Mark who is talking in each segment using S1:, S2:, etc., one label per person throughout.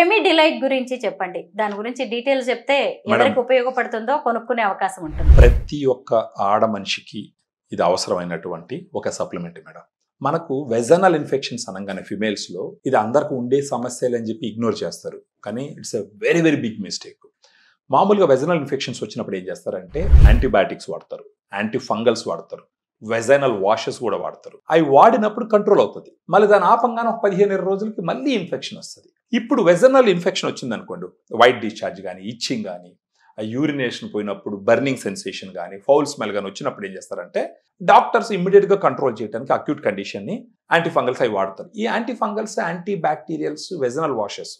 S1: ఫెమి delight గురించి చెప్పండి. దాని గురించి డీటెయిల్స్ చెప్తే ఎవరికి ఉపయోగపడుతుందో కొనుక్కునే అవకాశం ఉంటుంది.
S2: ప్రతి ఒక్క ఆడ మనిషికి ఇది అవసరమైనటువంటి ఒక సప్లిమెంట్ మేడం. మనకు వెజనల్ ఇన్ఫెక్షన్స్ అనగానే ఫిమేల్స్లో ఇది అందరికి ఉండే సమస్యలు అని చెప్పి ఇగ్నోర్ చేస్తారు. కానీ it's a very very big mistake. మామూలుగా వెజనల్ ఇన్ఫెక్షన్స్ వచ్చినప్పుడు ఏం చేస్తారంటే యాంటీబయాటిక్స్ వాడతారు, యాంటీ ఫంగల్స్ వాడతారు, వెజైనల్ వాషెస్ కూడా వాడతారు. అవి వాడినప్పుడు కంట్రోల్ అవుతుంది. మళ్ళీ దాని ఆపంగానే ఒక 15 రోజులకి మళ్ళీ ఇన్ఫెక్షన్ వస్తుంది. ఇప్పుడు వెజనల్ ఇన్ఫెక్షన్ వచ్చింది అనుకోండి, వైట్ డిశ్చార్జ్ కానీ, ఇచ్చింగ్ కానీ, యూరినేషన్ పోయినప్పుడు బర్నింగ్ సెన్సేషన్ కానీ, ఫౌల్ స్మెల్ కానీ వచ్చినప్పుడు ఏం చేస్తారంటే డాక్టర్స్ ఇమ్మీడియట్గా కంట్రోల్ చేయడానికి అక్యూట్ కండిషన్ని యాంటీఫంగల్స్ అవి వాడతారు. ఈ antifungals, anti bacterials, vaginal washes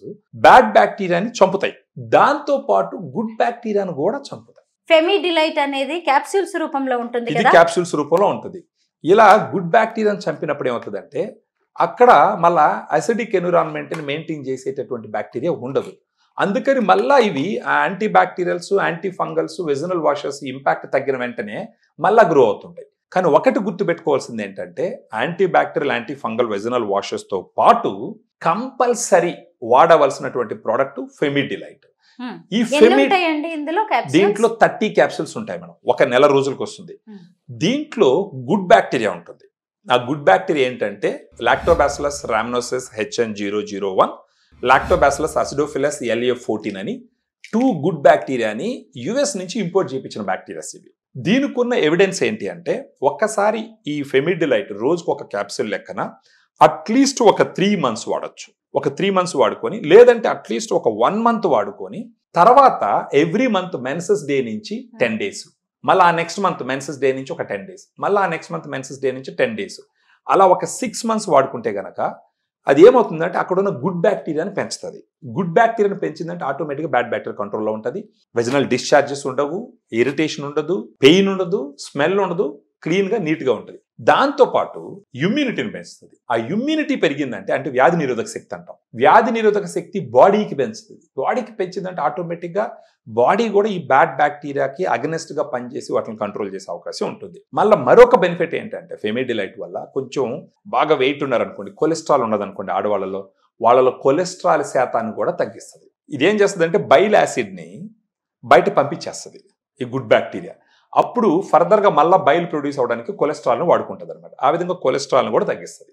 S2: bad బ్యాక్టీరియాని చంపుతాయి. దాంతో పాటు గుడ్ బ్యాక్టీరియాను కూడా చంపుతాయి.
S1: ఫెమి డిలైట్ అనేది క్యాప్సూల్స్ రూపంలో ఉంటుంది.
S2: ఇది క్యాప్సూల్స్ రూపంలో ఉంటుంది. ఇలా గుడ్ బ్యాక్టీరియాని చంపినప్పుడు ఏమవుతుందంటే అక్కడ మళ్ళా అసిడిక్ ఎన్విరాన్మెంట్ని మెయింటైన్ చేసేటటువంటి బ్యాక్టీరియా ఉండదు. అందుకని మళ్ళా ఇవి anti bacterials, anti fungals, vaginal washes impact తగ్గిన వెంటనే మళ్ళా గ్రో అవుతుంటాయి. కానీ ఒకటి గుర్తుపెట్టుకోవాల్సింది ఏంటంటే anti bacterial, anti fungal, vaginal వాషెస్తో పాటు కంపల్సరీ వాడవలసినటువంటి ప్రోడక్ట్ ఫెమి డిలైట్. ఈ దీంట్లో 30 క్యాప్సూల్స్ ఉంటాయి మేడం. ఒక నెల రోజులకు వస్తుంది. దీంట్లో గుడ్ బ్యాక్టీరియా ఉంటుంది. ఆ గుడ్ బ్యాక్టీరియా ఏంటంటే lactobacillus rhamnosus HN001, lactobacillus acidophilus LA14 అని 2 గుడ్ బ్యాక్టీరియాని యుఎస్ నుంచి ఇంపోర్ట్ చేయించిన బ్యాక్టీరియాస్ ఇవి. దీనికి ఉన్న ఎవిడెన్స్ ఏంటి అంటే ఒక్కసారి ఈ ఫెమి డిలైట్ రోజుకు ఒక క్యాప్సూల్ లెక్కన అట్లీస్ట్ ఒక 3 months వాడచ్చు. ఒక 3 months వాడుకొని, లేదంటే అట్లీస్ట్ ఒక 1 month వాడుకొని, తర్వాత ఎవ్రీ మంత్ మెన్సెస్ డే నుంచి 10 days, మళ్ళీ ఆ నెక్స్ట్ మంత్ మెన్సెస్ డే నుంచి ఒక 10 days, మళ్ళీ ఆ నెక్స్ట్ మంత్ మెన్సెస్ డే నుంచి 10 days, అలా ఒక 6 months వాడుకుంటే గనక అది ఏమవుతుందంటే అక్కడ ఉన్న గుడ్ బ్యాక్టీరియాని పెంచుతుంది. గుడ్ బ్యాక్టీరియాని పెంచిందంటే ఆటోమేటిక్గా బ్యాడ్ బ్యాక్టీరియా కంట్రోల్లో ఉంటుంది. వెజనల్ డిశ్చార్జెస్ ఉండవు, ఇరిటేషన్ ఉండదు, పెయిన్ ఉండదు, స్మెల్ ఉండదు, క్లీన్గా నీట్గా ఉంటుంది. దాంతోపాటు ఇమ్యూనిటీని పెంచుతుంది. ఆ ఇమ్యూనిటీ పెరిగిందంటే అంటే వ్యాధి నిరోధక శక్తి అంటాం. వ్యాధి నిరోధక శక్తి బాడీకి పెంచుతుంది. బాడీకి పెంచిందంటే ఆటోమేటిక్గా బాడీ కూడా ఈ బ్యాడ్ బ్యాక్టీరియాకి అగనెస్ట్గా పనిచేసి వాటిని కంట్రోల్ చేసే అవకాశం ఉంటుంది. మళ్ళీ మరొక బెనిఫిట్ ఏంటంటే ఫెమి డిలైట్ వల్ల కొంచెం బాగా వెయిట్ ఉన్నారనుకోండి, కొలెస్ట్రాల్ ఉన్నదనుకోండి ఆడవాళ్ళలో, వాళ్ళలో కొలెస్ట్రాల్ శాతాన్ని కూడా తగ్గిస్తుంది. ఇదేం చేస్తుంది అంటే బైల్ యాసిడ్ని బయట పంపించేస్తుంది ఈ గుడ్ బ్యాక్టీరియా. అప్పుడు ఫర్దర్గా మళ్ళీ బైల్ ప్రొడ్యూస్ అవడానికి కొలెస్ట్రాల్ను వాడుకుంటుంది అనమాట. ఆ విధంగా కొలెస్ట్రాల్ను కూడా తగ్గిస్తుంది.